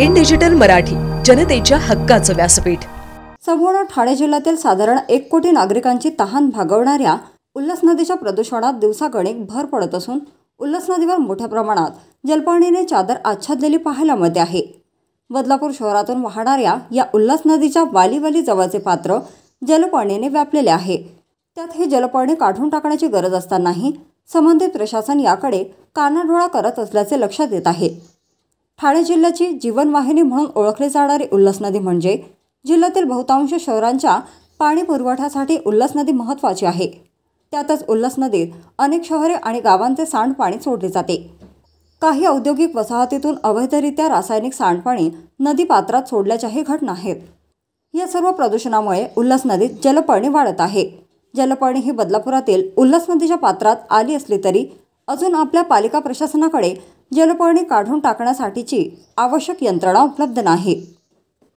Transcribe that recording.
In digital Marathi, जनतेच्या हक्काचं व्यासपीठ। संपूर्ण ठाणे जिल्ह्यातील साधारण 1 कोटी नागरिकांची तहान भागवणाऱ्या उल्हास नदीच्या प्रदूषणात दिवसागणिक भर पडत असून उल्हास नदीवर मोठ्या प्रमाणात जलपर्णीने चादर आच्छादलेली पाहायला मिळते आहे। बदलापूर शहरातून वाहणाऱ्या या उल्हास नदीच्या वाली जवळचे पात्र जलपर्णीने व्यापलेले आहे। त्यात हे जलपर्णी काढून टाकण्याची गरज असतानाही संबंधित प्रशासन याकडे कानाडोळा करत असल्याचे लक्षात येत आहे। ठाणे जिल्ह्याची जीवनवाहिनी म्हणून ओळखली जाणारी उल्हास नदी म्हणजे जिल्ह्यातील बहुतांश शहरांच्या पाणी पुरवठ्यासाठी उल्हास नदी महत्त्वाची आहे। त्यातच उल्हास नदीत अनेक शहरे आणि गावांचे सांडपाणी सोडले जाते। काही औद्योगिक वसाहतीतून अवैधरित्या रासायनिक सांडपाणी नदी पात्रात सोडल्याच्याही घटना आहेत। या सर्व प्रदूषणामुळे उल्हास नदीत जलपर्णी वाढत आहे। जलपर्णी ही बदलापुरातील उल्हास नदीच्या पात्रात आली असली तरी अजून आपल्या पालिका प्रशासनाकडे जलपर्णी काढून टाकण्यासाठीची आवश्यक यंत्रणा उपलब्ध नाही।